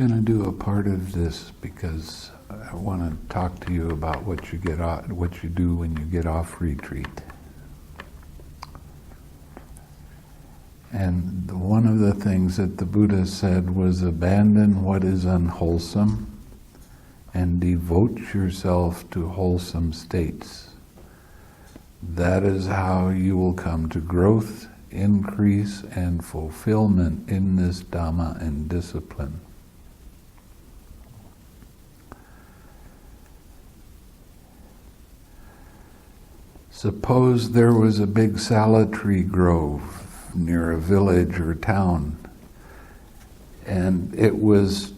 going to do a part of this because I want to talk to you about what you do when you get off retreat. And one of the things that the Buddha said was abandon what is unwholesome and devote yourself to wholesome states. That is how you will come to growth, increase, and fulfillment in this Dhamma and discipline. Suppose there was a big salad tree grove near a village or town, and it was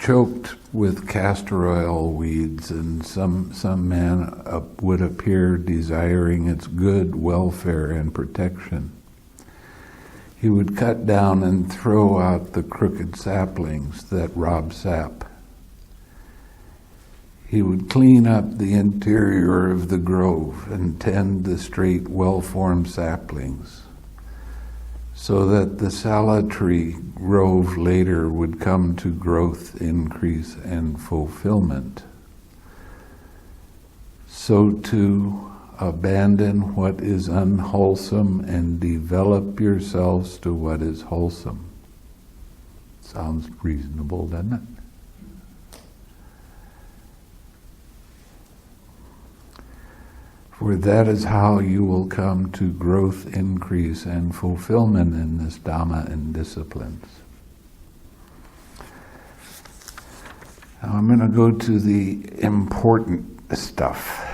choked with castor oil weeds, and some man would appear desiring its good welfare and protection. He would cut down and throw out the crooked saplings that rob sap. He would clean up the interior of the grove and tend the straight, well-formed saplings, so that the salad tree grove later would come to growth, increase, and fulfillment. So to abandon what is unwholesome and develop yourselves to what is wholesome. Sounds reasonable, doesn't it? For that is how you will come to growth, increase, and fulfillment in this Dhamma and disciplines. Now I'm going to go to the important stuff.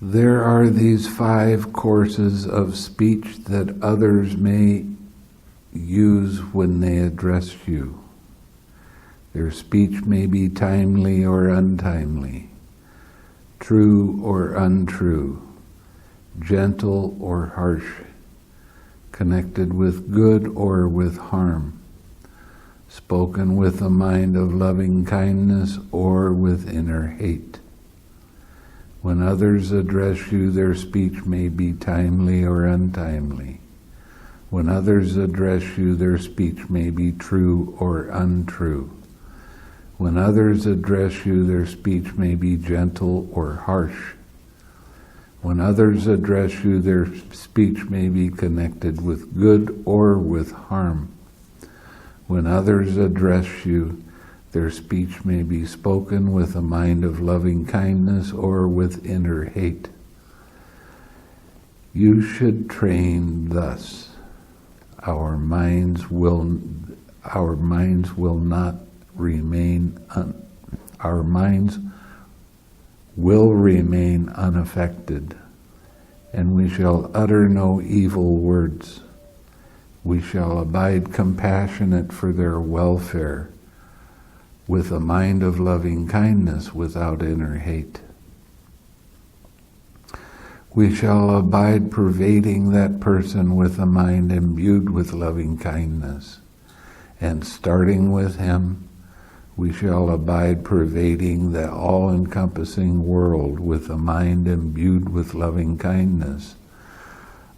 There are these 5 courses of speech that others may use when they address you. Their speech may be timely or untimely, true or untrue, gentle or harsh, connected with good or with harm, spoken with a mind of loving kindness or with inner hate. When others address you, their speech may be timely or untimely. When others address you, their speech may be true or untrue. When others address you, their speech may be gentle or harsh. When others address you, their speech may be connected with good or with harm. When others address you, their speech may be spoken with a mind of loving kindness or with inner hate. You should train thus. Our minds will remain unaffected, and we shall utter no evil words. We shall abide compassionate for their welfare, with a mind of loving kindness without inner hate. We shall abide pervading that person with a mind imbued with loving kindness, and starting with him, we shall abide pervading the all-encompassing world with a mind imbued with loving kindness,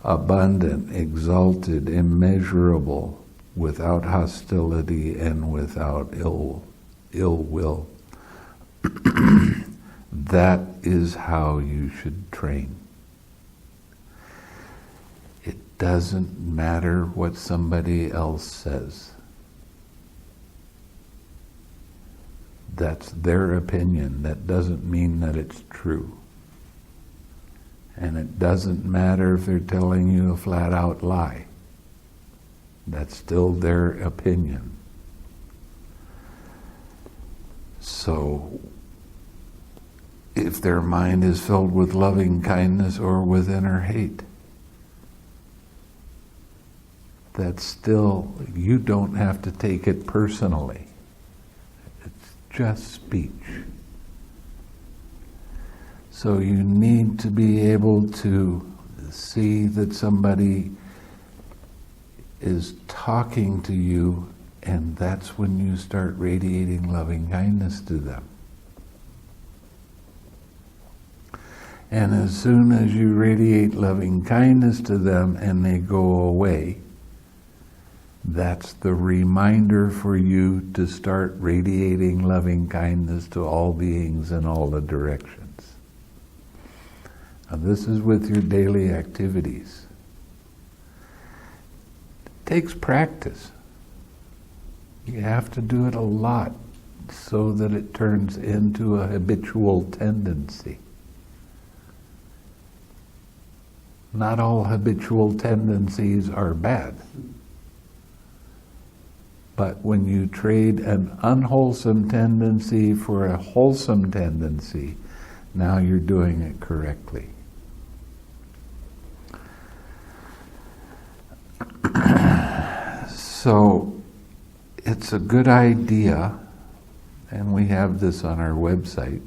abundant, exalted, immeasurable, without hostility and without ill will. That is how you should train. It doesn't matter what somebody else says. That's their opinion. That doesn't mean that it's true. And it doesn't matter if they're telling you a flat-out lie. That's still their opinion. So, if their mind is filled with loving kindness or with inner hate, that's still, you don't have to take it personally. Just speech. So you need to be able to see that somebody is talking to you, and that's when you start radiating loving kindness to them. And as soon as you radiate loving kindness to them and they go away, that's the reminder for you to start radiating loving kindness to all beings in all the directions. Now this is with your daily activities. It takes practice. You have to do it a lot so that it turns into a habitual tendency. Not all habitual tendencies are bad. But when you trade an unwholesome tendency for a wholesome tendency, now you're doing it correctly. So it's a good idea, and we have this on our website,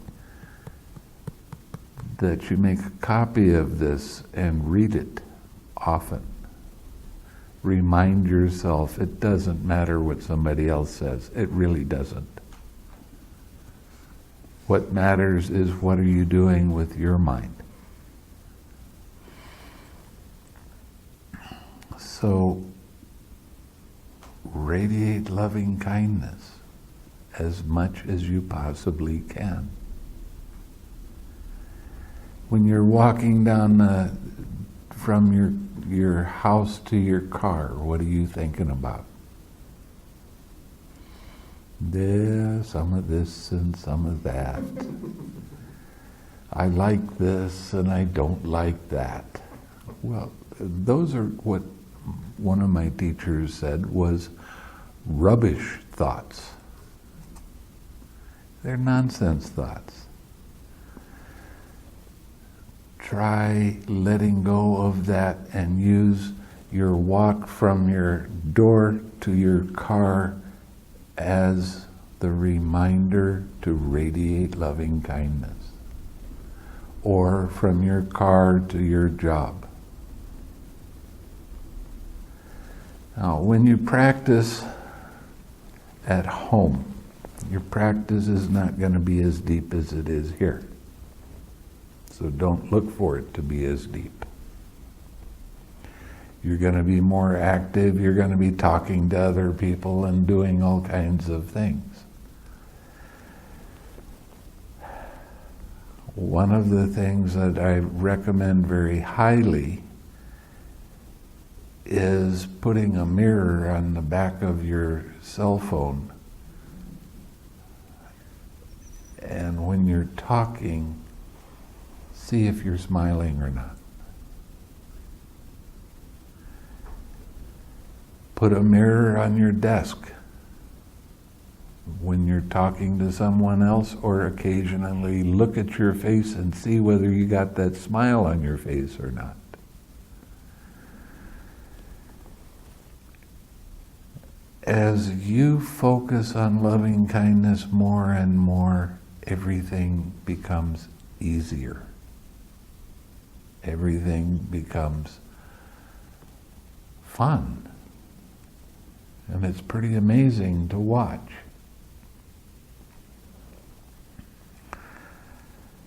that you make a copy of this and read it often. Remind yourself, it doesn't matter what somebody else says. It really doesn't. What matters is, what are you doing with your mind? So, radiate loving kindness as much as you possibly can. When you're walking down from your house to your car, what are you thinking about? There's some of this and some of that. I like this and I don't like that. Well, those are what one of my teachers said was rubbish thoughts. They're nonsense thoughts. Try letting go of that and use your walk from your door to your car as the reminder to radiate loving kindness. Or from your car to your job. Now, when you practice at home, your practice is not going to be as deep as it is here. So don't look for it to be as deep. You're going to be more active, you're going to be talking to other people and doing all kinds of things. One of the things that I recommend very highly is putting a mirror on the back of your cell phone. And when you're talking, see if you're smiling or not. Put a mirror on your desk when you're talking to someone else, or occasionally look at your face and see whether you got that smile on your face or not. As you focus on loving kindness more and more, everything becomes easier. Everything becomes fun. And it's pretty amazing to watch.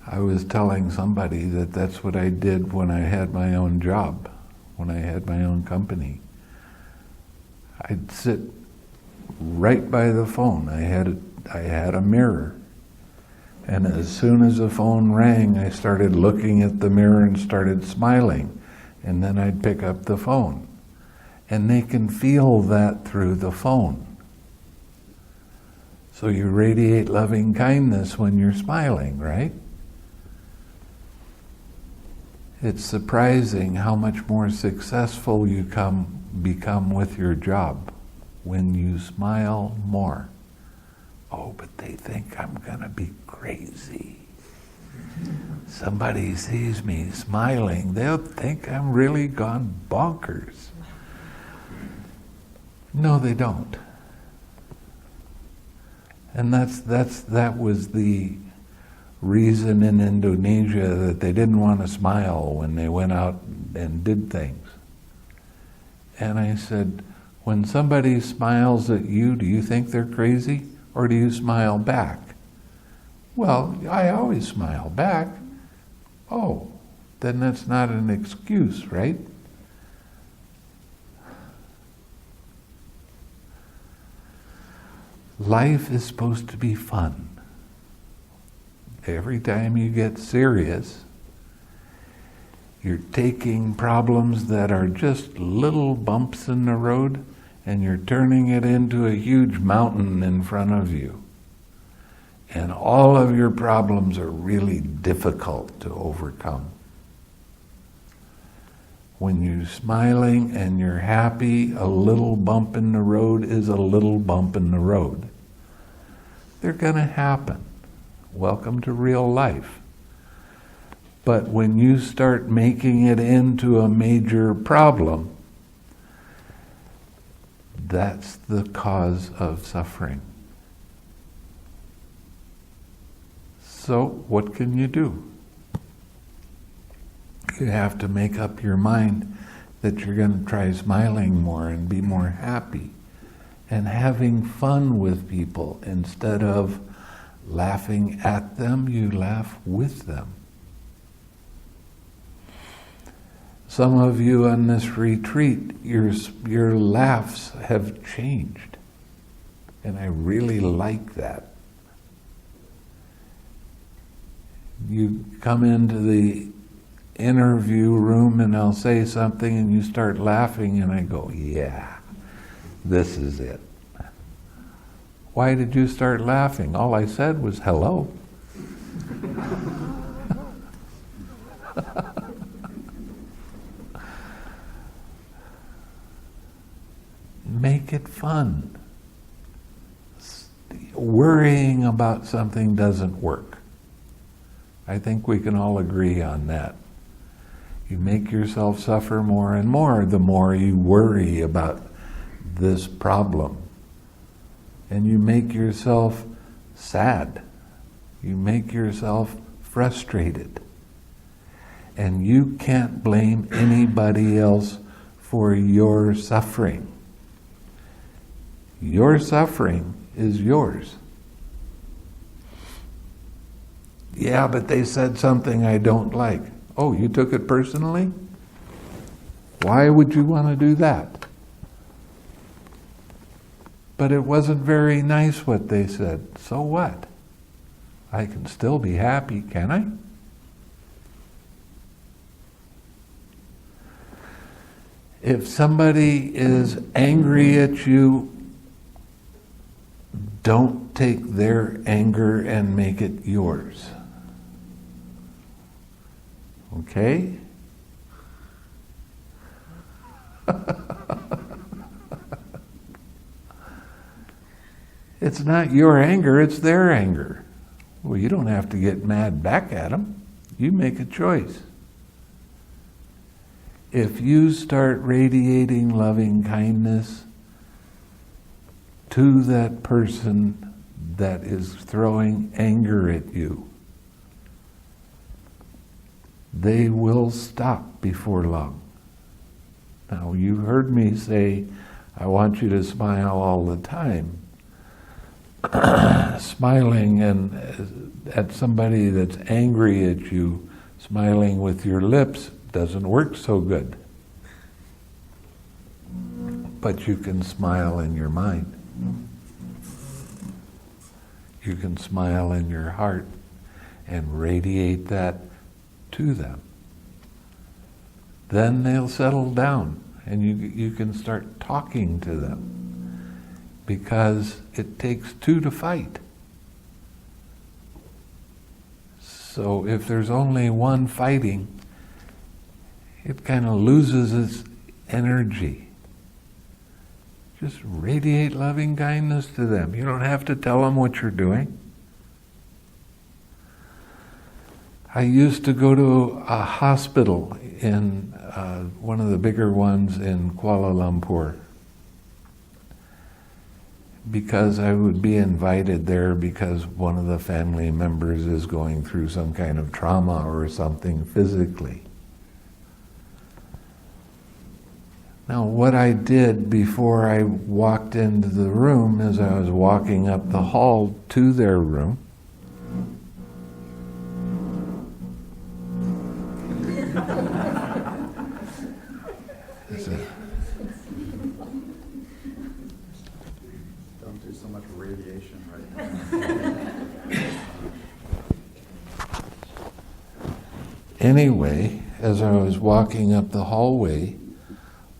I was telling somebody that that's what I did when I had my own job, when I had my own company. I'd sit right by the phone. I had a mirror. And as soon as the phone rang, I started looking at the mirror and started smiling. And then I'd pick up the phone. And they can feel that through the phone. So you radiate loving kindness when you're smiling, right? It's surprising how much more successful you become with your job when you smile more. Oh, but they think I'm gonna be crazy. Somebody sees me smiling, they'll think I'm really gone bonkers. No, they don't. And that was the reason in Indonesia that they didn't want to smile when they went out and did things. And I said, when somebody smiles at you, do you think they're crazy? Or do you smile back? Well, I always smile back. Oh, then that's not an excuse, right? Life is supposed to be fun. Every time you get serious, you're taking problems that are just little bumps in the road and you're turning it into a huge mountain in front of you. And all of your problems are really difficult to overcome. When you're smiling and you're happy, a little bump in the road is a little bump in the road. They're going to happen. Welcome to real life. But when you start making it into a major problem, that's the cause of suffering. So what can you do? You have to make up your mind that you're going to try smiling more and be more happy and having fun with people. Instead of laughing at them, you laugh with them. Some of you on this retreat, your laughs have changed. And I really like that. You come into the interview room and I'll say something and you start laughing and I go, yeah, this is it. Why did you start laughing? All I said was hello. Make it fun. Worrying about something doesn't work. I think we can all agree on that. You make yourself suffer more and more the more you worry about this problem. And you make yourself sad. You make yourself frustrated. And you can't blame anybody else for your suffering. Your suffering is yours. Yeah, but they said something I don't like. Oh, you took it personally? Why would you want to do that? But it wasn't very nice what they said. So what? I can still be happy, can I? If somebody is angry at you, don't take their anger and make it yours. Okay? It's not your anger, it's their anger. Well, you don't have to get mad back at them. You make a choice. If you start radiating loving kindness to that person that is throwing anger at you, they will stop before long. Now, you've heard me say, I want you to smile all the time. Smiling and at somebody that's angry at you, smiling with your lips doesn't work so good. But you can smile in your mind. You can smile in your heart and radiate that to them. Then they'll settle down and you can start talking to them, because it takes two to fight. So if there's only one fighting, it kind of loses its energy. Just radiate loving kindness to them. You don't have to tell them what you're doing. I used to go to a hospital in one of the bigger ones in Kuala Lumpur, because I would be invited there because one of the family members is going through some kind of trauma or something physically. Now, what I did before I walked into the room is I was walking up the hall to their room. through so much radiation right now. Anyway, as I was walking up the hallway,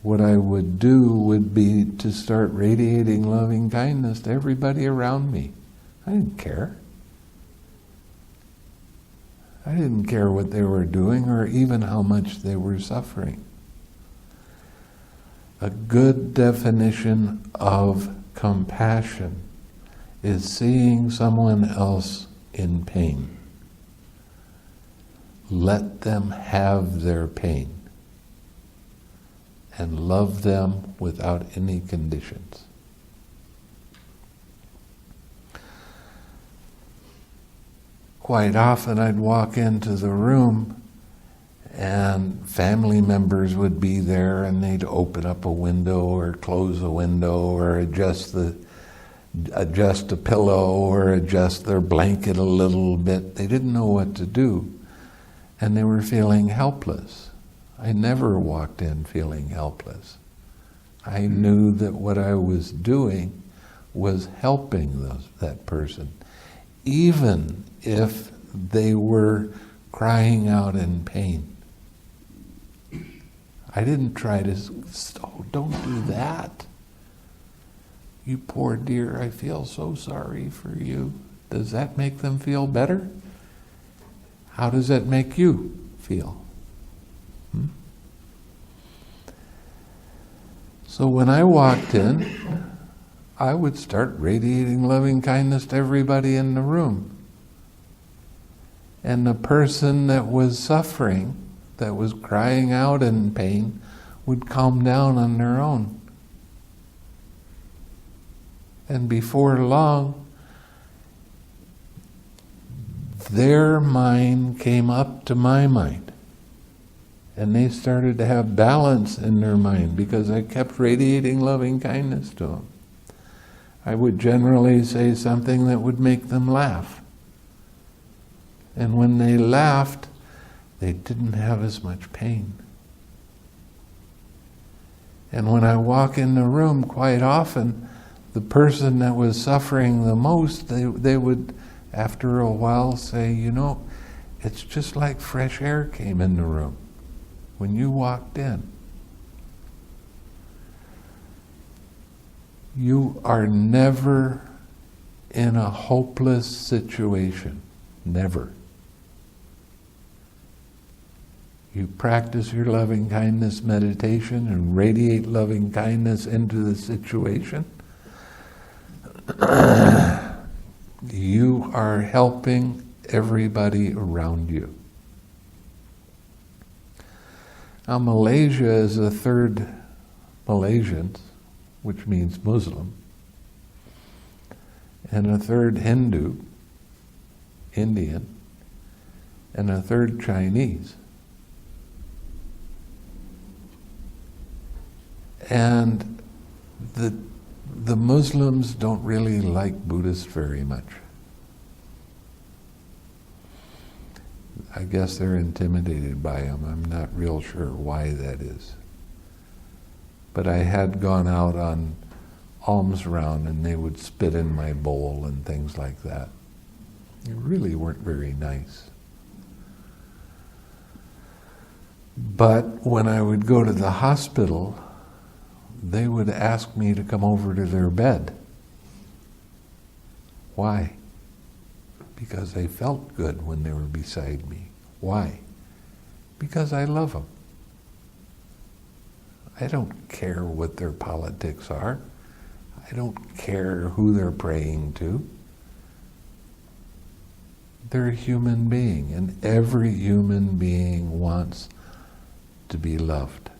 what I would do would be to start radiating loving kindness to everybody around me. I didn't care. I didn't care what they were doing or even how much they were suffering. A good definition of compassion is seeing someone else in pain. Let them have their pain and love them without any conditions. Quite often I'd walk into the room and family members would be there and they'd open up a window or close a window or adjust a pillow or adjust their blanket a little bit. They didn't know what to do and they were feeling helpless. I never walked in feeling helpless. I knew that what I was doing was helping that person, even if they were crying out in pain. I didn't try to, oh, don't do that. You poor dear, I feel so sorry for you. Does that make them feel better? How does that make you feel? So when I walked in, I would start radiating loving kindness to everybody in the room. And the person that was suffering, that was crying out in pain, would calm down on their own. And before long, their mind came up to my mind. And they started to have balance in their mind because I kept radiating loving kindness to them. I would generally say something that would make them laugh. And when they laughed, they didn't have as much pain. And when I walk in the room, quite often, the person that was suffering the most, they would, after a while, say, you know, it's just like fresh air came in the room when you walked in. You are never in a hopeless situation. Never. You practice your loving kindness meditation and radiate loving kindness into the situation. You are helping everybody around you. Now, Malaysia is a third Malaysians, which means Muslim, and a third Hindu, Indian, and a third Chinese. And the Muslims don't really like Buddhists very much. I guess they're intimidated by them. I'm not real sure why that is. But I had gone out on alms round and they would spit in my bowl and things like that. They really weren't very nice. But when I would go to the hospital, they would ask me to come over to their bed. Why? Because they felt good when they were beside me. Why? Because I love them. I don't care what their politics are. I don't care who they're praying to. They're a human being, and every human being wants to be loved.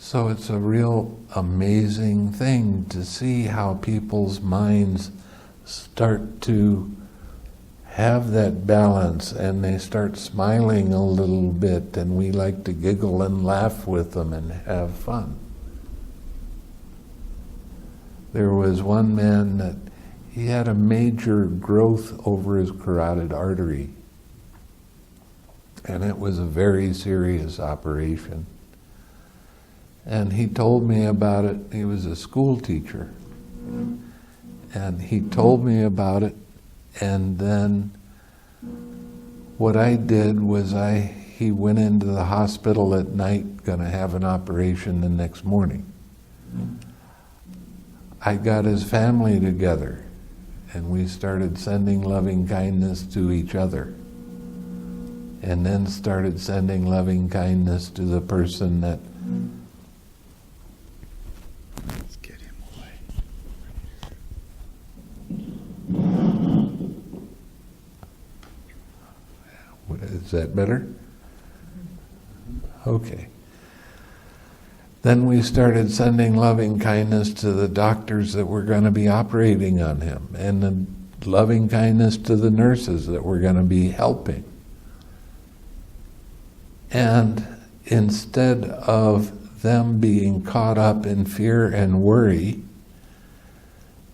So it's a real amazing thing to see how people's minds start to have that balance and they start smiling a little bit, and we like to giggle and laugh with them and have fun. There was one man that he had a major growth over his carotid artery, and it was a very serious operation. And he told me about it. He was a school teacher. And he told me about it, and then what I did was he went into the hospital at night, going to have an operation the next morning. I got his family together, and we started sending loving kindness to each other, and then started sending loving kindness to the person that Is that better? Okay. Then we started sending loving kindness to the doctors that were going to be operating on him, and the loving kindness to the nurses that were going to be helping. And instead of them being caught up in fear and worry,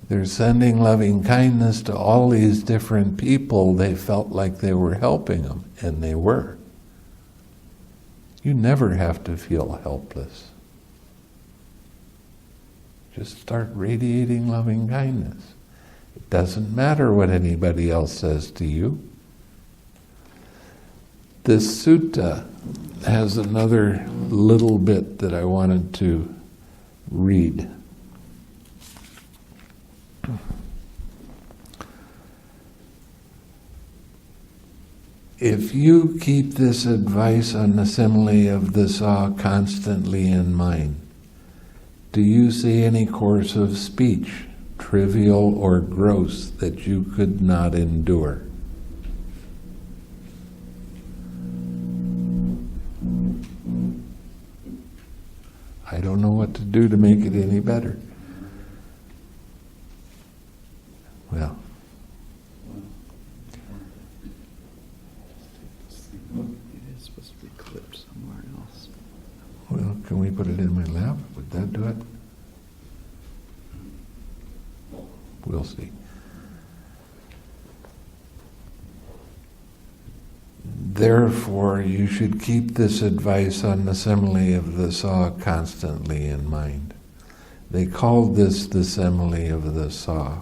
they're sending loving kindness to all these different people. They felt like they were helping them, and they were. You never have to feel helpless. Just start radiating loving kindness. It doesn't matter what anybody else says to you. This sutta has another little bit that I wanted to read. If you keep this advice on the simile of the saw constantly in mind, do you see any course of speech, trivial or gross, that you could not endure? I don't know what to do to make it any better. Well, It is supposed to be clipped somewhere else. well, can we put it in my lap? Would that do it? We'll see. Therefore, you should keep this advice on the simile of the saw constantly in mind. They called this the simile of the saw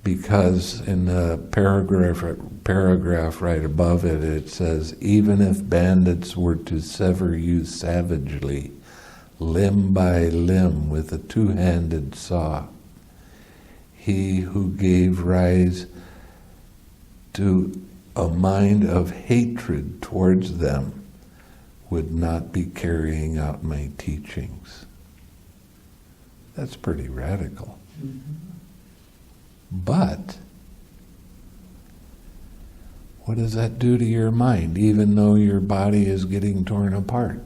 because in the paragraph right above it, it says, even if bandits were to sever you savagely, limb by limb with a two-handed saw, he who gave rise to a mind of hatred towards them would not be carrying out my teachings. That's pretty radical. But what does that do to your mind, even though your body is getting torn apart?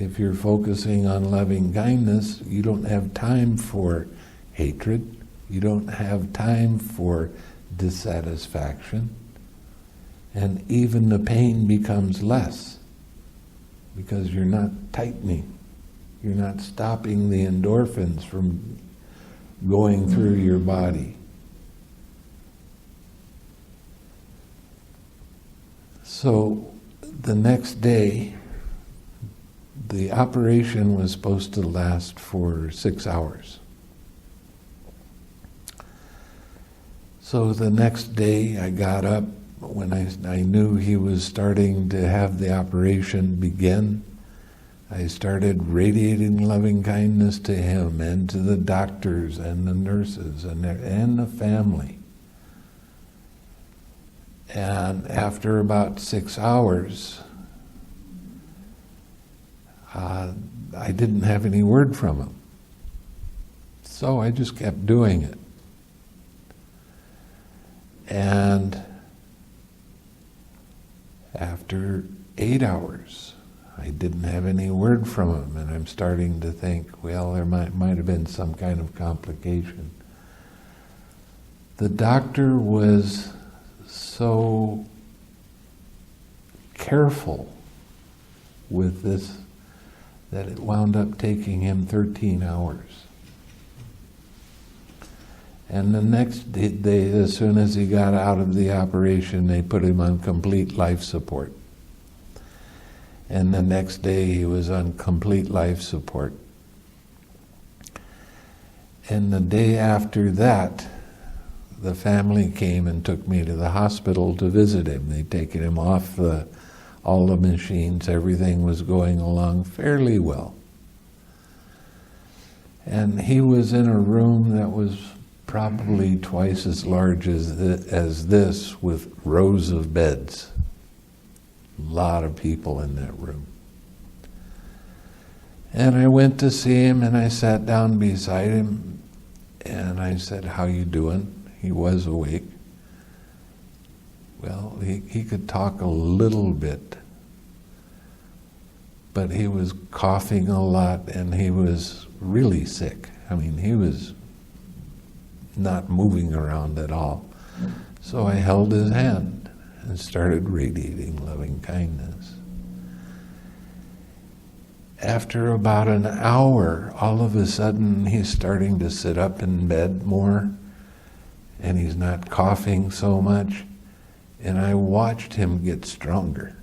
If you're focusing on loving kindness, you don't have time for hatred. You don't have time for dissatisfaction. And even the pain becomes less because you're not tightening. You're not stopping the endorphins from going through your body. So the next day, the operation was supposed to last for 6 hours. So the next day I got up when I knew he was starting to have the operation begin. I started radiating loving kindness to him and to the doctors and the nurses and the family. And after about 6 hours, I didn't have any word from him. So I just kept doing it. And after 8 hours, I didn't have any word from him, and I'm starting to think, well, there might have been some kind of complication. The doctor was so careful with this that it wound up taking him 13 hours. And the next day, as soon as he got out of the operation, they put him on complete life support. and the next day he was on complete life support. And the day after that, the family came and took me to the hospital to visit him. They'd taken him off all the machines. Everything was going along fairly well. And he was in a room that was probably twice as large as this, with rows of beds. A lot of people in that room. And I went to see him, and I sat down beside him, and I said, "How you doing?" He was awake. Well, he could talk a little bit, but he was coughing a lot, and he was really sick. I mean, he was not moving around at all. So I held his hand and started radiating loving kindness. After about an hour, all of a sudden he's starting to sit up in bed more, and he's not coughing so much, and I watched him get stronger.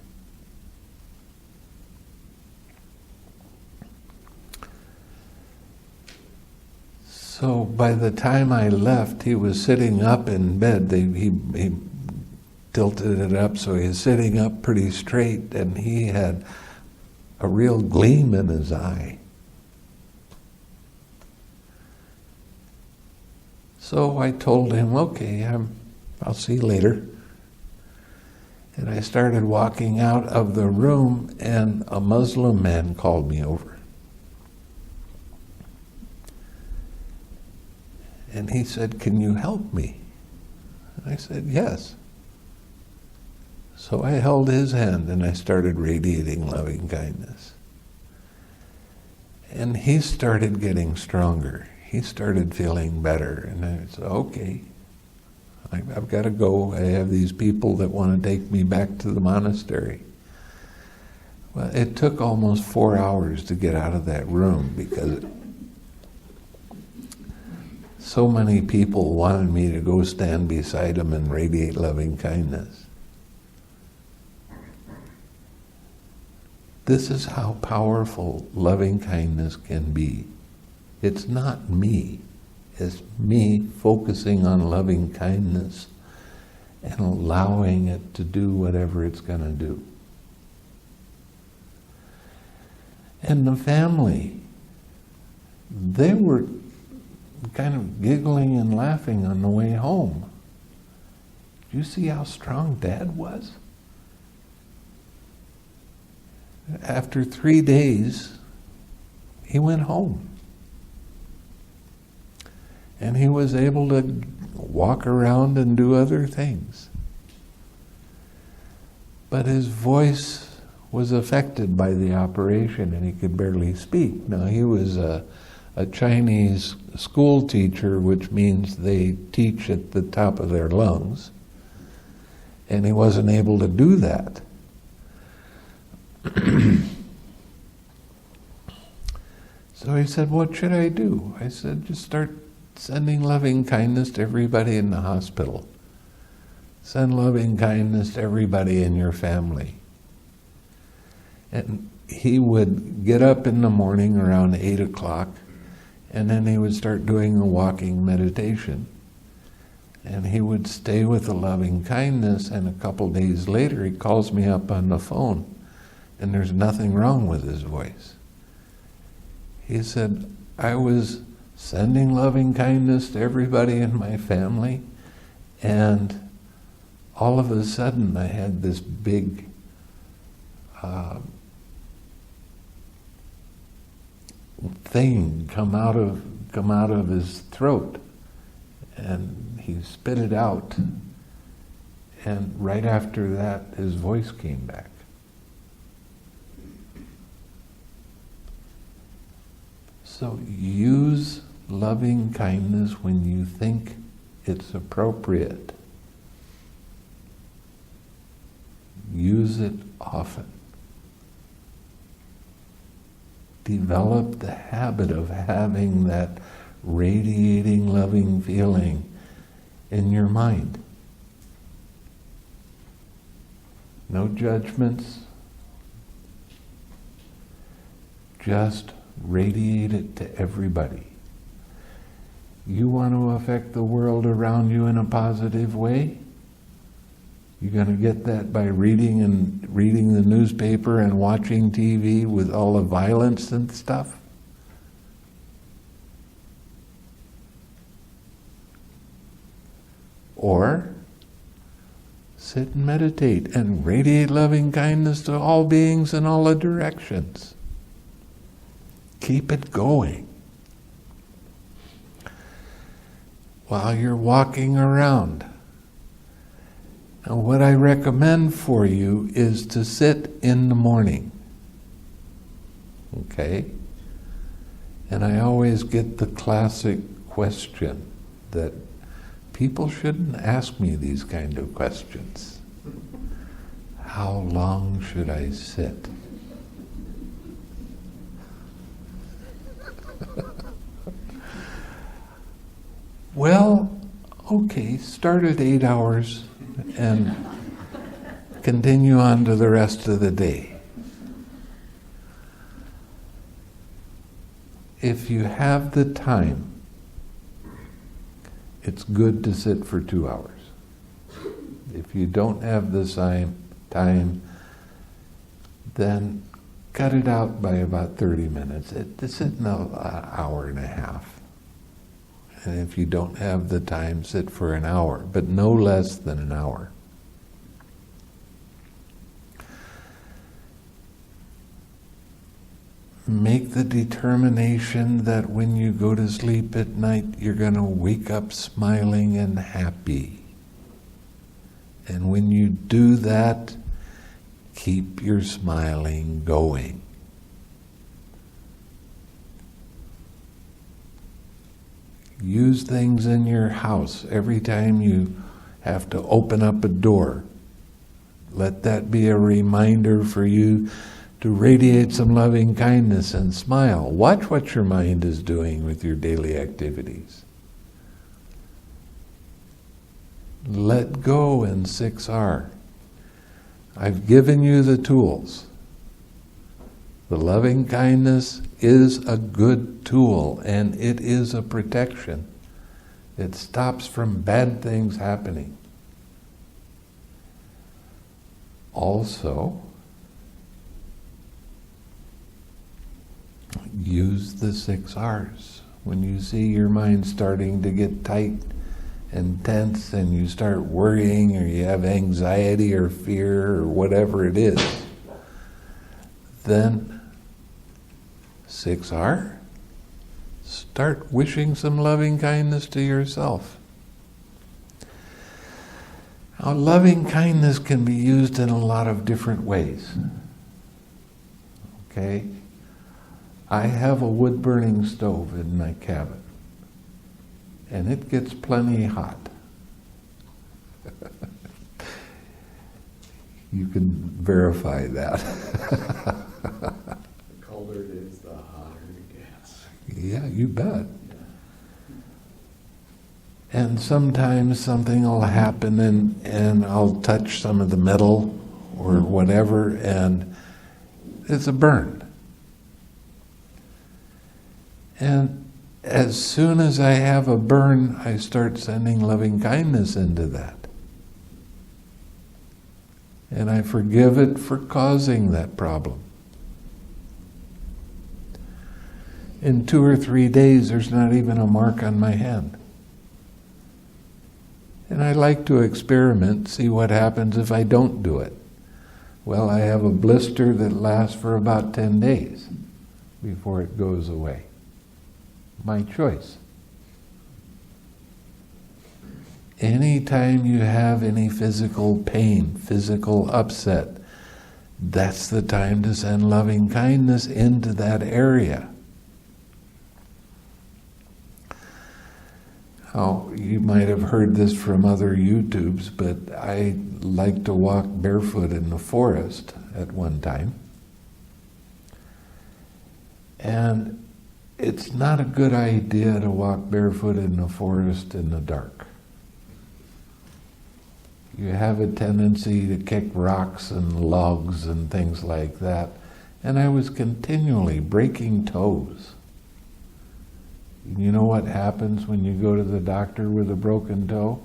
So by the time I left, he was sitting up in bed. He tilted it up so he was sitting up pretty straight, and he had a real gleam in his eye. So I told him, "Okay, I'll see you later." And I started walking out of the room, and a Muslim man called me over. And he said, "Can you help me?" And I said, "Yes." So I held his hand and I started radiating loving kindness. And he started getting stronger. He started feeling better. And I said, "Okay, I've got to go. I have these people that want to take me back to the monastery." Well, it took almost 4 hours to get out of that room because so many people wanted me to go stand beside him and radiate loving kindness. This is how powerful loving kindness can be. It's not me. It's me focusing on loving kindness and allowing it to do whatever it's going to do. And the family, they were kind of giggling and laughing on the way home. Do you see how strong Dad was? After 3 days, he went home. And he was able to walk around and do other things. But his voice was affected by the operation, and he could barely speak. Now, he was a Chinese school teacher, which means they teach at the top of their lungs, and he wasn't able to do that. So he said, "What should I do?" I said, "Just start sending loving kindness to everybody in the hospital. Send loving kindness to everybody in your family." And he would get up in the morning around 8 o'clock, and then he would start doing a walking meditation. And he would stay with the loving kindness, and a couple days later he calls me up on the phone, and there's nothing wrong with his voice. He said, "I was sending loving kindness to everybody in my family, and all of a sudden I had this big thing come out of his throat," and he spit it out, and right after that his voice came back. So use loving kindness when you think it's appropriate. Use it often. Develop the habit of having that radiating, loving feeling in your mind. No judgments, just radiate it to everybody. You want to affect the world around you in a positive way? You're going to get that by reading the newspaper and watching TV with all the violence and stuff? Or sit and meditate and radiate loving kindness to all beings in all the directions. Keep it going. While you're walking around. Now, what I recommend for you is to sit in the morning. Okay? And I always get the classic question that people shouldn't ask me these kind of questions. How long should I sit? Well, okay, start at 8 hours and continue on to the rest of the day. If you have the time, it's good to sit for 2 hours. If you don't have the time, then cut it out by about 30 minutes. Sit in an hour and a half. And if you don't have the time, sit for an hour, but no less than an hour. Make the determination that when you go to sleep at night, you're going to wake up smiling and happy. And when you do that, keep your smiling going. Use things in your house. Every time you have to open up a door, let that be a reminder for you to radiate some loving kindness and smile. Watch what your mind is doing with your daily activities. Let go in 6R. I've given you the tools. The loving kindness is a good tool, and it is a protection. It stops from bad things happening. Also, use the 6Rs. When you see your mind starting to get tight and tense and you start worrying or you have anxiety or fear or whatever it is, then 6R, start wishing some loving kindness to yourself. Now, loving kindness can be used in a lot of different ways. Okay? I have a wood-burning stove in my cabin, and it gets plenty hot. You can verify that. The colder it is, the hotter it gets. Yeah, you bet. And sometimes something will happen and I'll touch some of the metal or whatever and it's a burn. And as soon as I have a burn, I start sending loving kindness into that. And I forgive it for causing that problem. In 2 or 3 days, there's not even a mark on my hand. And I like to experiment, see what happens if I don't do it. Well, I have a blister that lasts for about 10 days before it goes away. My choice. Anytime you have any physical pain, physical upset, that's the time to send loving kindness into that area. Oh, you might have heard this from other YouTubes, but I like to walk barefoot in the forest at one time. And it's not a good idea to walk barefoot in the forest in the dark. You have a tendency to kick rocks and logs and things like that, And I was continually breaking toes. You know what happens when you go to the doctor with a broken toe?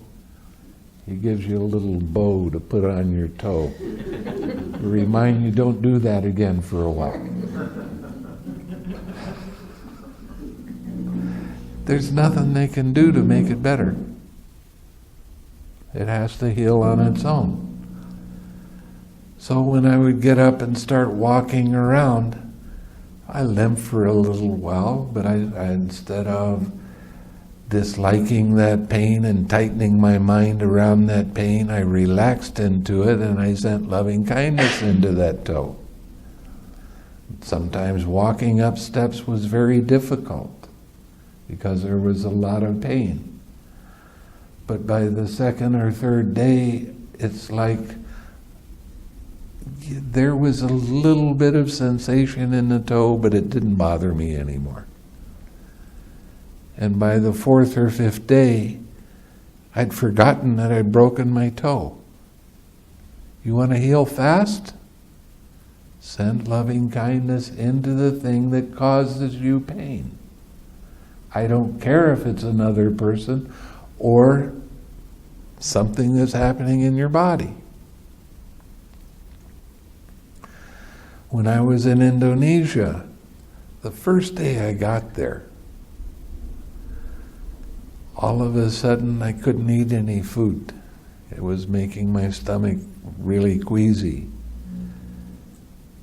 He gives you a little bow to put on your toe. To remind you, don't do that again for a while. There's nothing they can do to make it better. It has to heal on its own. So when I would get up and start walking around, I limped for a little while, but I instead of disliking that pain and tightening my mind around that pain, I relaxed into it and I sent loving kindness into that toe. Sometimes walking up steps was very difficult because there was a lot of pain. But by the second or third day, it's like there was a little bit of sensation in the toe, but it didn't bother me anymore. And by the fourth or fifth day, I'd forgotten that I'd broken my toe. You want to heal fast? Send loving kindness into the thing that causes you pain. I don't care if it's another person or something that's happening in your body. When I was in Indonesia, the first day I got there, all of a sudden I couldn't eat any food. It was making my stomach really queasy.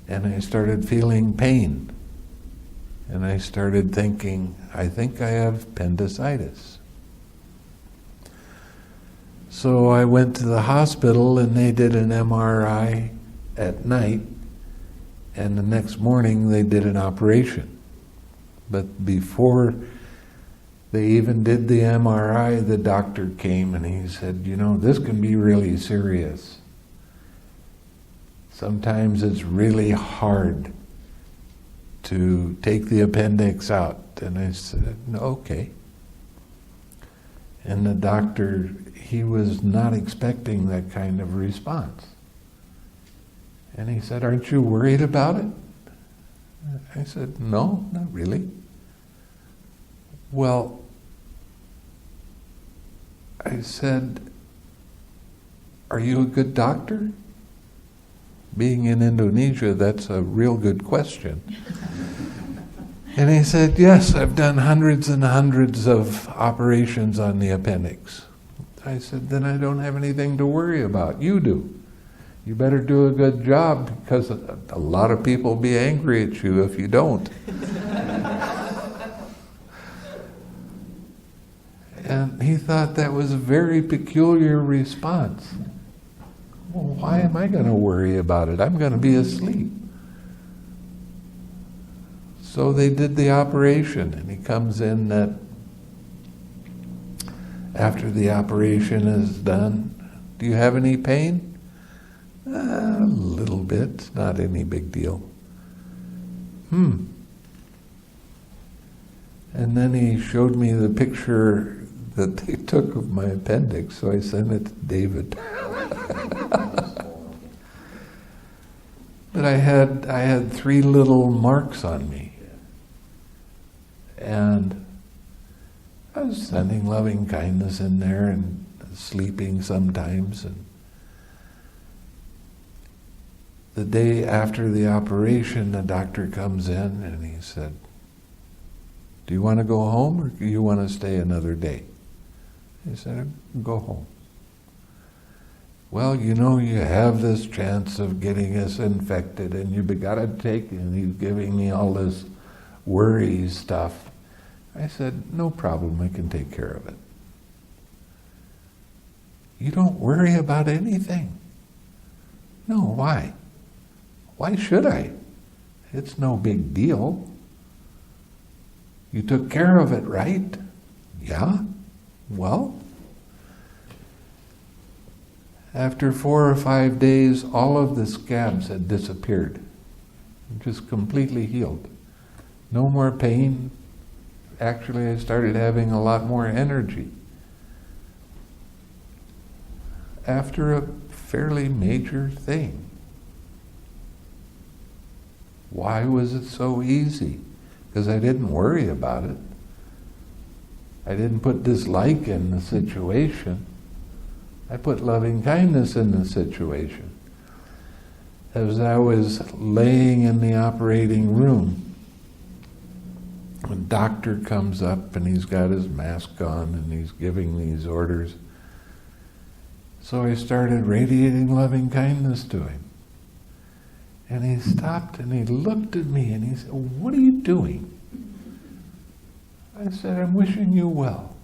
And I started feeling pain. And I started thinking, I think I have appendicitis. So I went to the hospital and they did an MRI at night, and the next morning they did an operation. But before they even did the MRI, the doctor came and he said, you know, this can be really serious. Sometimes it's really hard to take the appendix out. And I said, okay. And the doctor, he was not expecting that kind of response. And he said, aren't you worried about it? I said, no, not really. Well, I said, are you a good doctor? Being in Indonesia, that's a real good question. And he said, yes, I've done hundreds and hundreds of operations on the appendix. I said, then I don't have anything to worry about. You do. You better do a good job, because a lot of people will be angry at you if you don't. And he thought that was a very peculiar response. Well, why am I going to worry about it? I'm going to be asleep. So they did the operation, and he comes in that after the operation is done, do you have any pain? A little bit, not any big deal. And then he showed me the picture that they took of my appendix, so I sent it to David. But I had 3 little marks on me. And I was sending loving kindness in there and sleeping sometimes. And the day after the operation, the doctor comes in and he said, do you want to go home or do you want to stay another day? I said, go home. Well, you know, you have this chance of getting us infected and you've got to take, and he's giving me all this worry stuff. I said, no problem, I can take care of it. You don't worry about anything. No, why? Why should I? It's no big deal. You took care of it, right? Yeah? Well, after 4 or 5 days, all of the scabs had disappeared. Just completely healed. No more pain. Actually, I started having a lot more energy. After a fairly major thing. Why was it so easy? Because I didn't worry about it. I didn't put dislike in the situation. I put loving kindness in the situation. As I was laying in the operating room, a doctor comes up and he's got his mask on and he's giving these orders. So I started radiating loving kindness to him. And he stopped and he looked at me and he said, "What are you doing?" I said, "I'm wishing you well."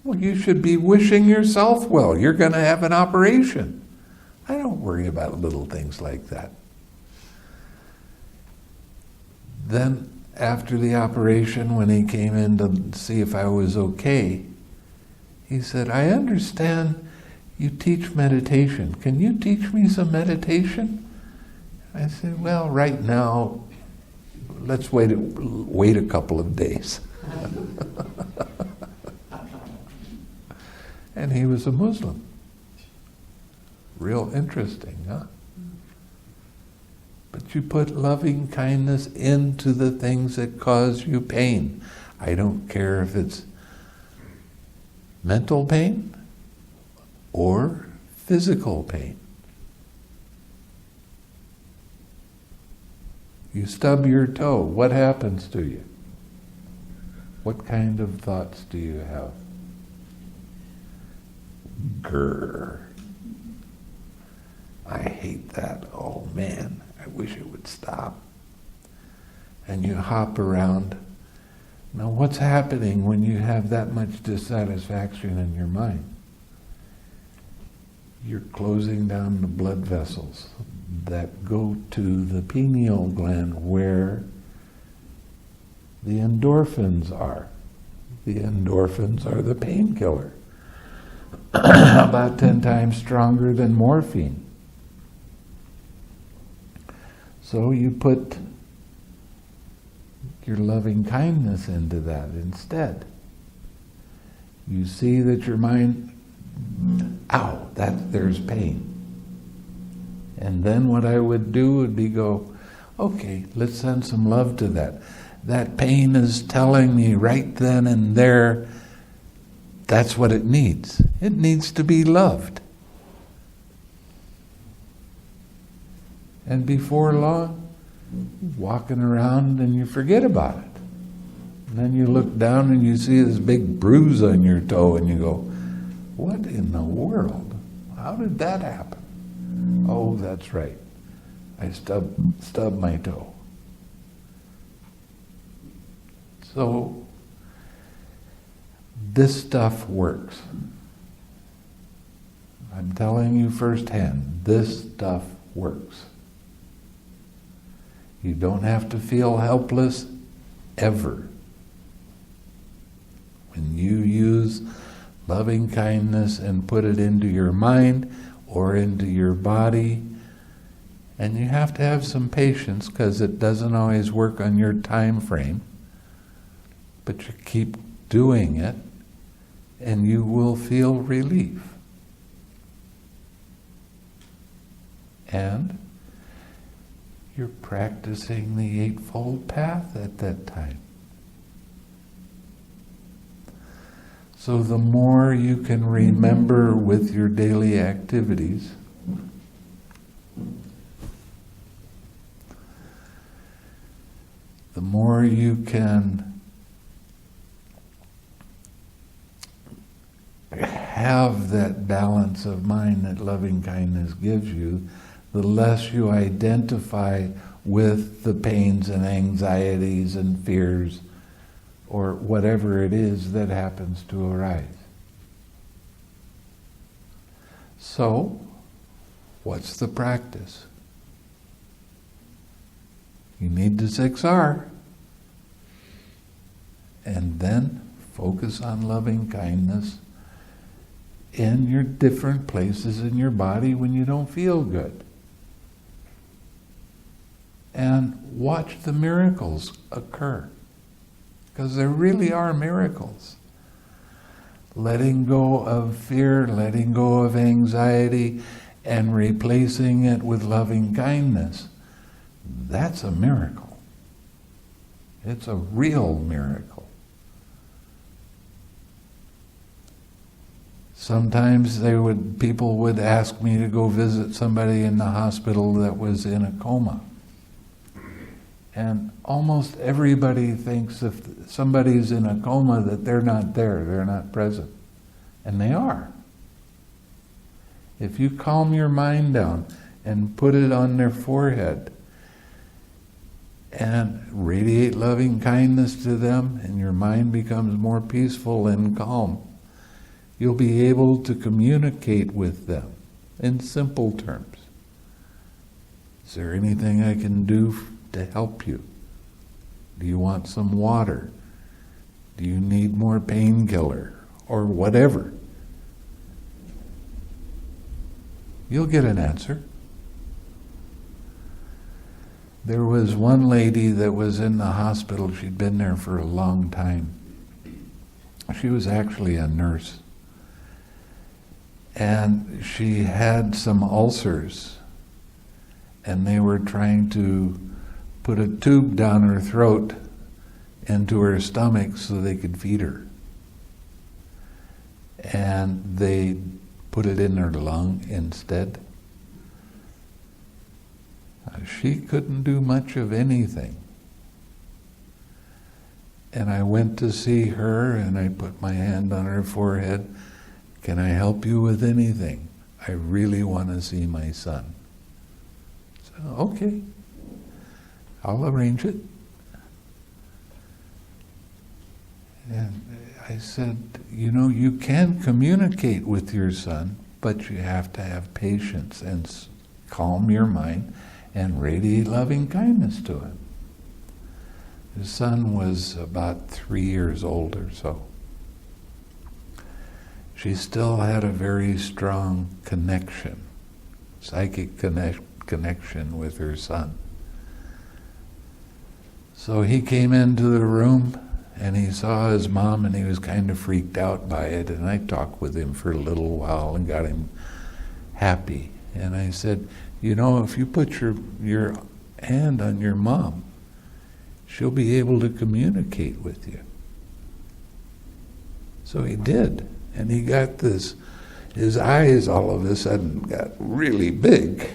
"Well, you should be wishing yourself well. You're going to have an operation." I don't worry about little things like that. Then, after the operation, when he came in to see if I was okay, he said, "I understand you teach meditation. Can you teach me some meditation?" I said, "Well, right now, let's wait a couple of days." And he was a Muslim. Real interesting, huh? But you put loving kindness into the things that cause you pain. I don't care if it's mental pain or physical pain. You stub your toe, what happens to you? What kind of thoughts do you have? Grr. I hate that. Oh man, I wish it would stop. And you hop around. Now what's happening when you have that much dissatisfaction in your mind? You're closing down the blood vessels that go to the pineal gland where the endorphins are. The endorphins are the painkiller. About 10 times stronger than morphine. So you put your loving kindness into that instead. You see that your mind, ow, there's pain. And then what I would do would be go, okay, let's send some love to that. That pain is telling me right then and there, that's what it needs. It needs to be loved. And before long, walking around and you forget about it. And then you look down and you see this big bruise on your toe and you go, what in the world? How did that happen? Oh, that's right. I stubbed my toe. So, this stuff works. I'm telling you firsthand, this stuff works. You don't have to feel helpless ever. When you use loving kindness and put it into your mind or into your body, and you have to have some patience because it doesn't always work on your time frame, but you keep doing it and you will feel relief. And you're practicing the Eightfold Path at that time. So the more you can remember with your daily activities, the more you can have that balance of mind that loving kindness gives you, the less you identify with the pains and anxieties and fears or whatever it is that happens to arise. So, what's the practice? You need the 6R. And then focus on loving kindness in your different places in your body when you don't feel good. And watch the miracles occur. Because there really are miracles. Letting go of fear, letting go of anxiety, and replacing it with loving kindness That's a miracle. It's a real miracle. Sometimes people would ask me to go visit somebody in the hospital that was in a coma. And almost everybody thinks if somebody's in a coma that they're not there, they're not present. And they are. If you calm your mind down and put it on their forehead and radiate loving kindness to them, and your mind becomes more peaceful and calm, you'll be able to communicate with them in simple terms. Is there anything I can do to help you? Do you want some water? Do you need more painkiller? Or whatever. You'll get an answer. There was one lady that was in the hospital. She'd been there for a long time. She was actually a nurse. And she had some ulcers. And they were trying to put a tube down her throat into her stomach so they could feed her. And they put it in her lung instead. She couldn't do much of anything. And I went to see her and I put my hand on her forehead. Can I help you with anything? I really want to see my son. So, okay, I'll arrange it. And I said, you can communicate with your son, but you have to have patience and calm your mind and radiate loving kindness to him. His son was about 3 years old or so. She still had a very strong connection, psychic connection with her son. So he came into the room and he saw his mom and he was kind of freaked out by it, and I talked with him for a little while and got him happy. And I said, if you put your hand on your mom, she'll be able to communicate with you. So he did. And he got his eyes all of a sudden got really big.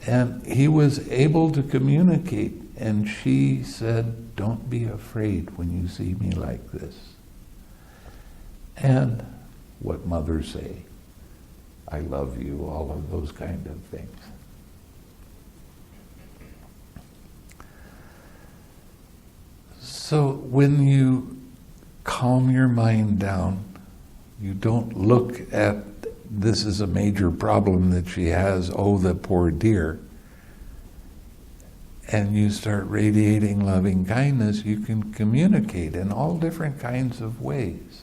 And he was able to communicate. And she said, don't be afraid when you see me like this. And what mothers say, I love you, all of those kind of things. So when you calm your mind down, you don't look at this is a major problem that she has, oh, the poor dear, and you start radiating loving kindness, you can communicate in all different kinds of ways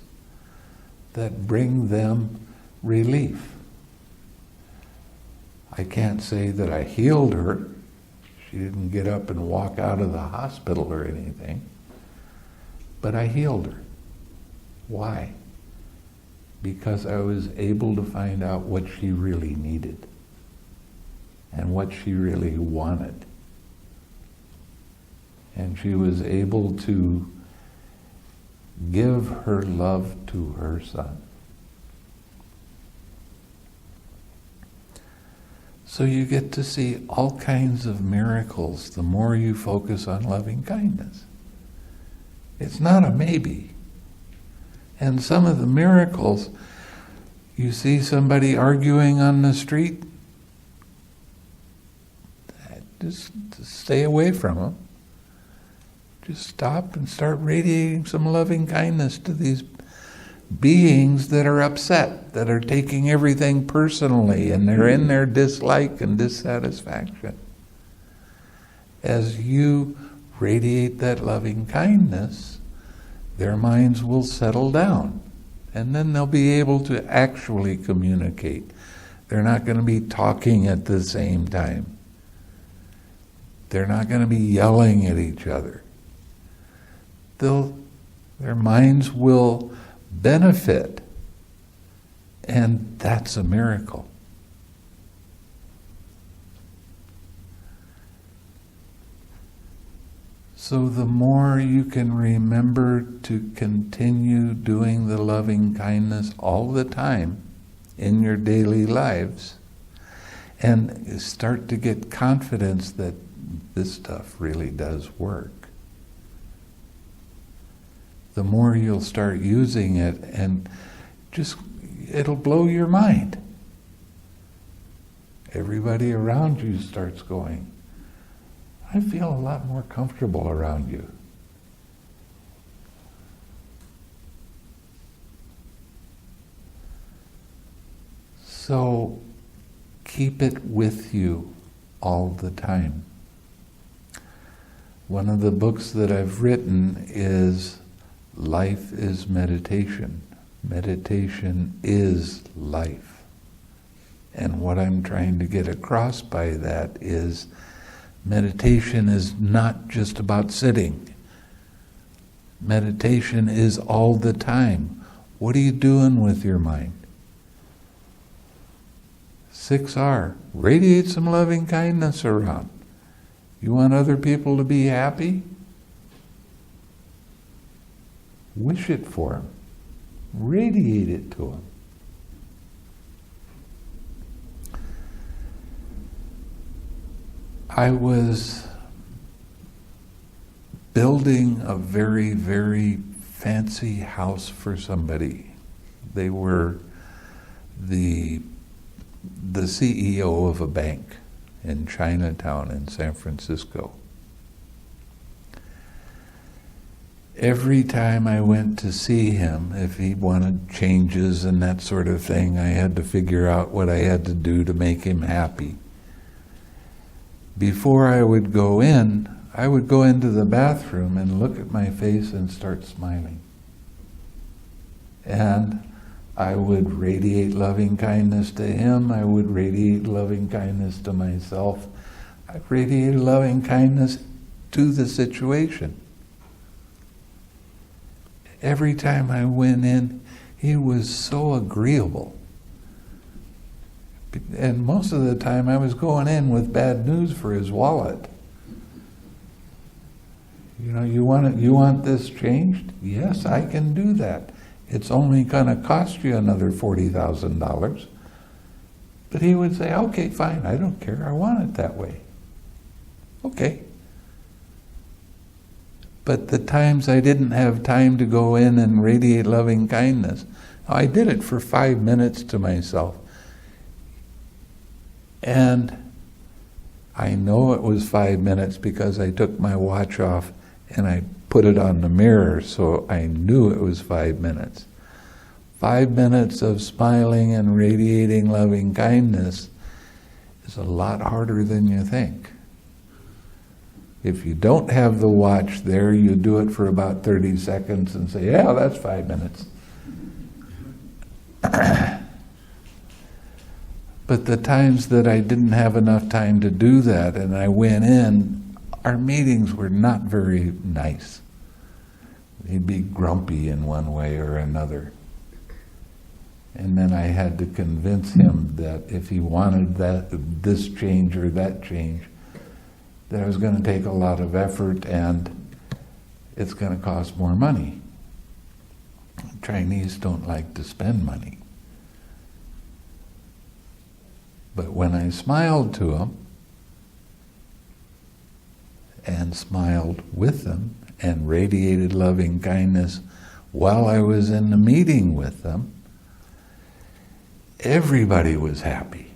that bring them relief. I can't say that I healed her. She didn't get up and walk out of the hospital or anything. But I healed her. Why? Because I was able to find out what she really needed and what she really wanted. And she was able to give her love to her son. So you get to see all kinds of miracles the more you focus on loving kindness. It's not a maybe. And some of the miracles, you see somebody arguing on the street, just stay away from them. Just stop and start radiating some loving kindness to these beings that are upset, that are taking everything personally, and they're in their dislike and dissatisfaction. As you radiate that loving kindness, their minds will settle down, and then they'll be able to actually communicate. They're not going to be talking at the same time. They're not going to be yelling at each other. Their minds will benefit, and that's a miracle. So the more you can remember to continue doing the loving kindness all the time in your daily lives, and start to get confidence that this stuff really does work, the more you'll start using it, and it'll blow your mind. Everybody around you starts going, I feel a lot more comfortable around you. So keep it with you all the time. One of the books that I've written is Life is Meditation. Meditation is life. And what I'm trying to get across by that is meditation is not just about sitting. Meditation is all the time. What are you doing with your mind? 6R, radiate some loving kindness around. You want other people to be happy? Wish it for them. Radiate it to them. I was building a very, very fancy house for somebody. They were the CEO of a bank in Chinatown in San Francisco. Every time I went to see him, if he wanted changes and that sort of thing, I had to figure out what I had to do to make him happy. Before I would go into the bathroom and look at my face and start smiling. And I would radiate loving kindness to him. I would radiate loving kindness to myself. I radiated loving kindness to the situation. Every time I went in, he was so agreeable. And most of the time I was going in with bad news for his wallet. You want this changed? Yes, I can do that. It's only going to cost you another $40,000. But he would say, okay, fine, I don't care, I want it that way. Okay. But the times I didn't have time to go in and radiate loving kindness, I did it for 5 minutes to myself. And I know it was 5 minutes because I took my watch off and I put it on the mirror, so I knew it was 5 minutes. 5 minutes of smiling and radiating loving kindness is a lot harder than you think. If you don't have the watch there, you do it for about 30 seconds and say, yeah, that's 5 minutes. But the times that I didn't have enough time to do that and I went in, our meetings were not very nice. He'd be grumpy in one way or another. And then I had to convince him that if he wanted this change or that change, that it was going to take a lot of effort and it's going to cost more money. Chinese don't like to spend money. But when I smiled to him and smiled with them and radiated loving kindness while I was in the meeting with them, everybody was happy.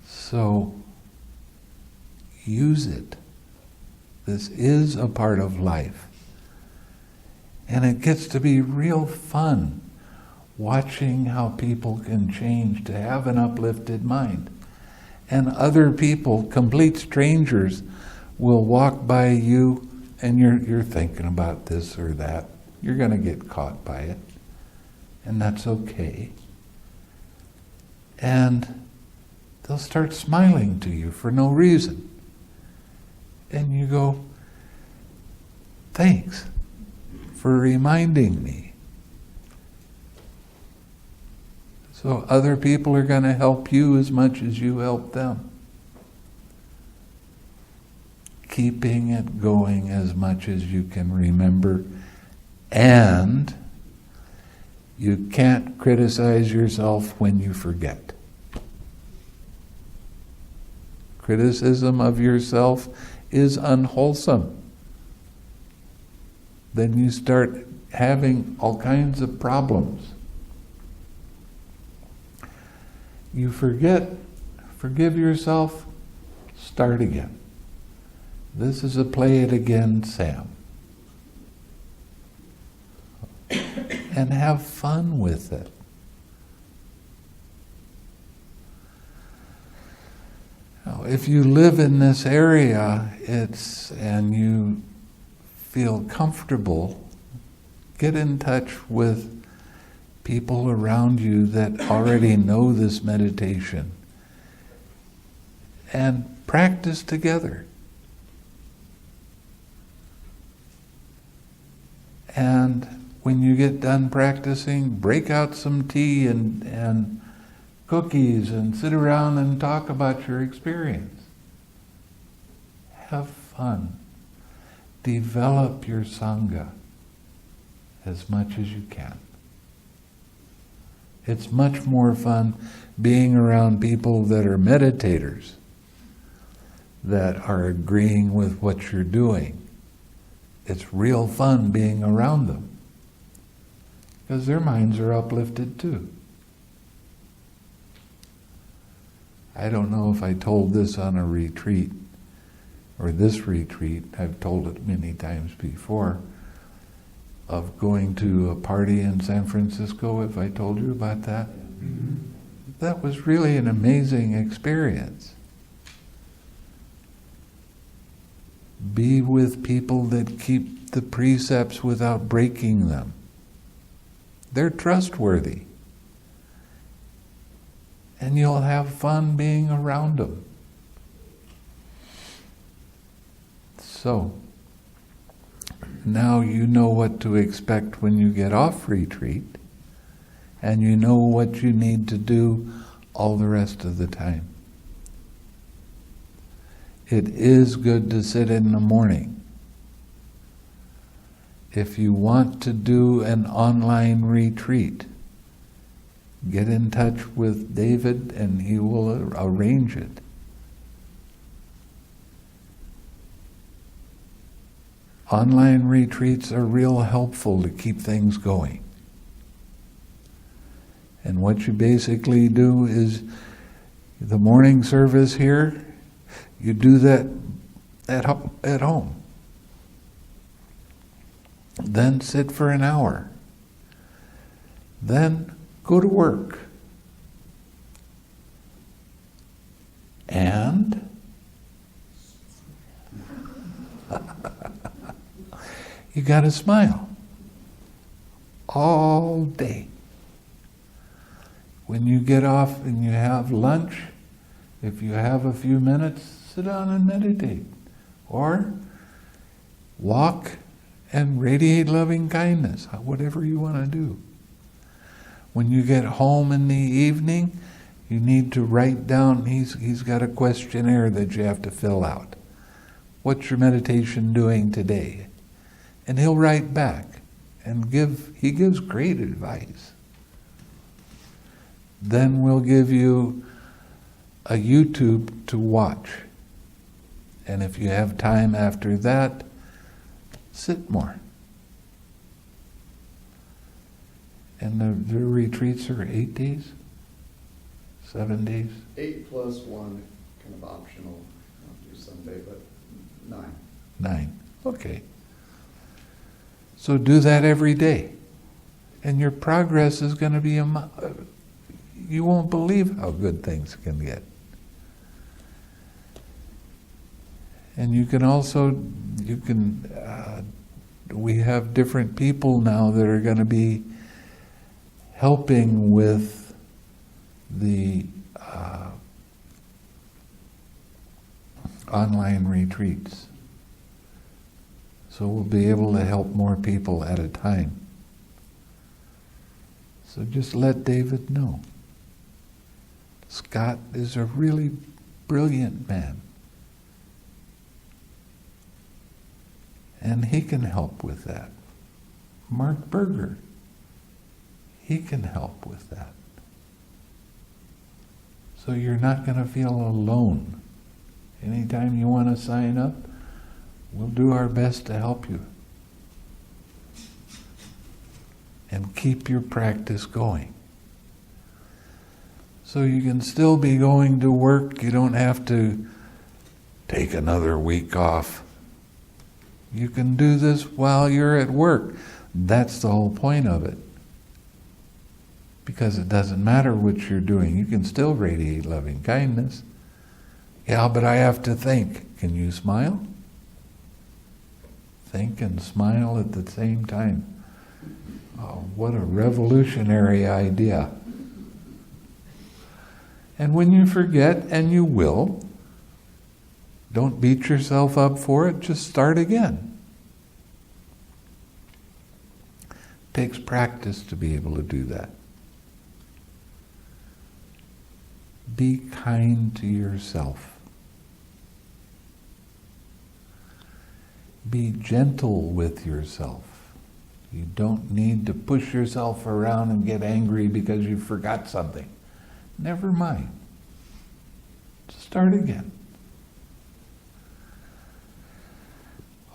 So use it. This is a part of life. And it gets to be real fun watching how people can change to have an uplifted mind. And other people, complete strangers, will walk by you and you're thinking about this or that. You're going to get caught by it. And that's okay. And they'll start smiling to you for no reason. And you go, thanks for reminding me. So other people are going to help you as much as you help them. keeping it going as much as you can remember, and you can't criticize yourself when you forget. Criticism of yourself is unwholesome. Then you start having all kinds of problems. You forget, forgive yourself, start again. This is a play it again, Sam. And have fun with it. Now, if you live in this area, and you feel comfortable, get in touch with people around you that already know this meditation and practice together. And when you get done practicing, break out some tea and cookies and sit around and talk about your experience. Have fun. Develop your Sangha as much as you can. It's much more fun being around people that are meditators, that are agreeing with what you're doing. It's real fun being around them, because their minds are uplifted too. I don't know if I told this on a retreat, or this retreat, I've told it many times before, of going to a party in San Francisco, if I told you about that. Mm-hmm. That was really an amazing experience. Be with people that keep the precepts without breaking them. They're trustworthy. And you'll have fun being around them. So, now you know what to expect when you get off retreat, and you know what you need to do all the rest of the time. It is good to sit in the morning. If you want to do an online retreat, get in touch with David and he will arrange it. Online retreats are real helpful to keep things going. And what you basically do is the morning service here, you do that at home. Then sit for an hour. Then go to work. And you got to smile all day. When you get off and you have lunch, if you have a few minutes, sit down and meditate. Or walk and radiate loving kindness, whatever you want to do. When you get home in the evening, you need to write down, he's got a questionnaire that you have to fill out. What's your meditation doing today? And he'll write back and he gives great advice. Then we'll give you a YouTube to watch. And if you have time after that, sit more. And the retreats are 8 days? 7 days? 8 plus 1, kind of optional. I'll do Sunday, but 9. 9, okay. So do that every day. And your progress is going to be, you won't believe how good things can get. And you can also, we have different people now that are going to be helping with the online retreats. So we'll be able to help more people at a time. So just let David know. Scott is a really brilliant man. And he can help with that. Mark Berger, he can help with that. So you're not going to feel alone. Anytime you want to sign up, we'll do our best to help you. And keep your practice going. So you can still be going to work. You don't have to take another week off. You can do this while you're at work. That's the whole point of it. Because it doesn't matter what you're doing. You can still radiate loving kindness. Yeah, but I have to think. Can you smile? Think and smile at the same time. Oh, what a revolutionary idea. And when you forget, and you will, don't beat yourself up for it, just start again. It takes practice to be able to do that. Be kind to yourself. Be gentle with yourself. You don't need to push yourself around and get angry because you forgot something. Never mind. Start again.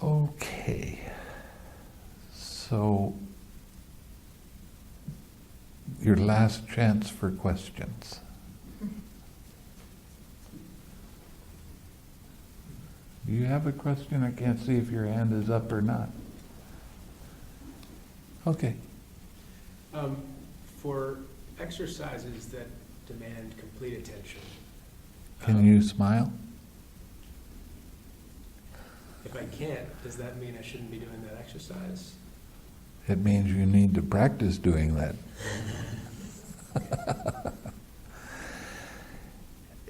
Okay. So, your last chance for questions. Do you have a question? I can't see if your hand is up or not. Okay. For exercises that demand complete attention. Can you smile? If I can't, does that mean I shouldn't be doing that exercise? It means you need to practice doing that.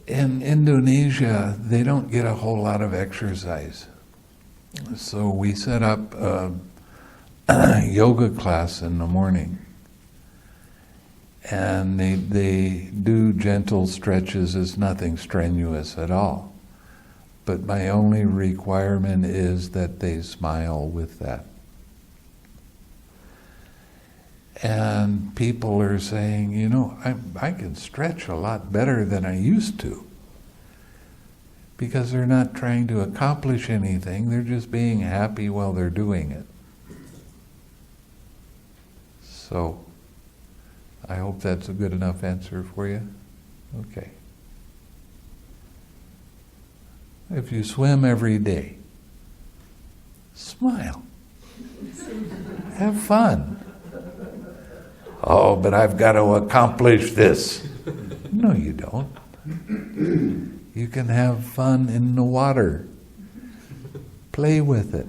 In Indonesia, they don't get a whole lot of exercise. So we set up a yoga class in the morning. And they do gentle stretches. It's nothing strenuous at all. But my only requirement is that they smile with that. And people are saying, you know, I can stretch a lot better than I used to. Because they're not trying to accomplish anything, they're just being happy while they're doing it. So, I hope that's a good enough answer for you. Okay. If you swim every day, smile. Have fun. Oh, but I've got to accomplish this. No, you don't. You can have fun in the water. Play with it.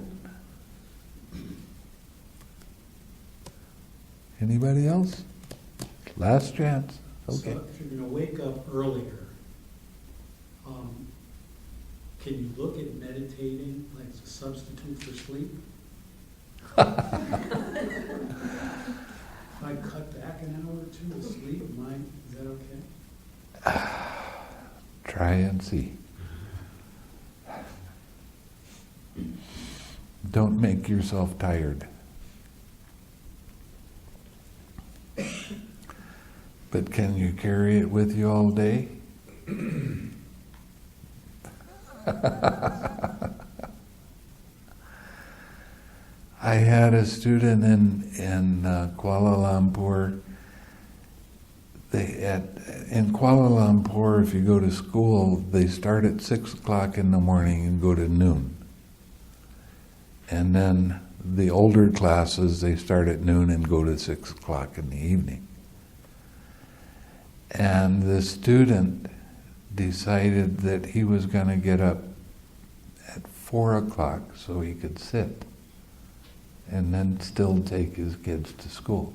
Anybody else? Last chance. Okay. So if you're going to wake up earlier, can you look at meditating like a substitute for sleep? If I cut back an hour or two of sleep, is that okay? Try and see. Don't make yourself tired. But can you carry it with you all day? I had a student in Kuala Lumpur. In Kuala Lumpur, if you go to school, they start at 6 o'clock in the morning and go to noon. And then the older classes, they start at noon and go to 6 o'clock in the evening. And the student decided that he was going to get up at 4 o'clock so he could sit and then still take his kids to school.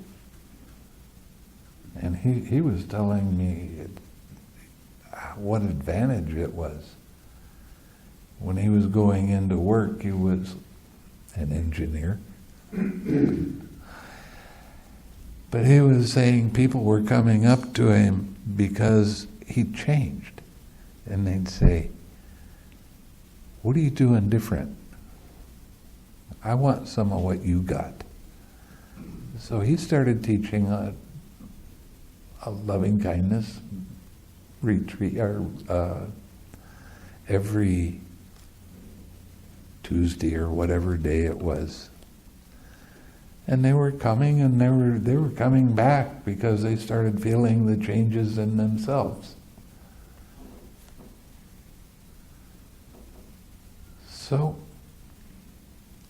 And he was telling me what advantage it was. When he was going into work, he was an engineer. But he was saying people were coming up to him because he changed. And they'd say, "What are you doing different?" I want some of what you got. So he started teaching a loving kindness retreat, or every Tuesday or whatever day it was. And they were coming, and they were coming back because they started feeling the changes in themselves. So,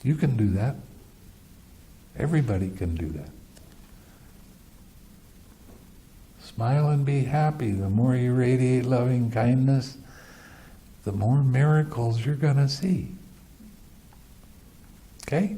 you can do that. Everybody can do that. Smile and be happy. The more you radiate loving kindness, the more miracles you're going to see. Okay?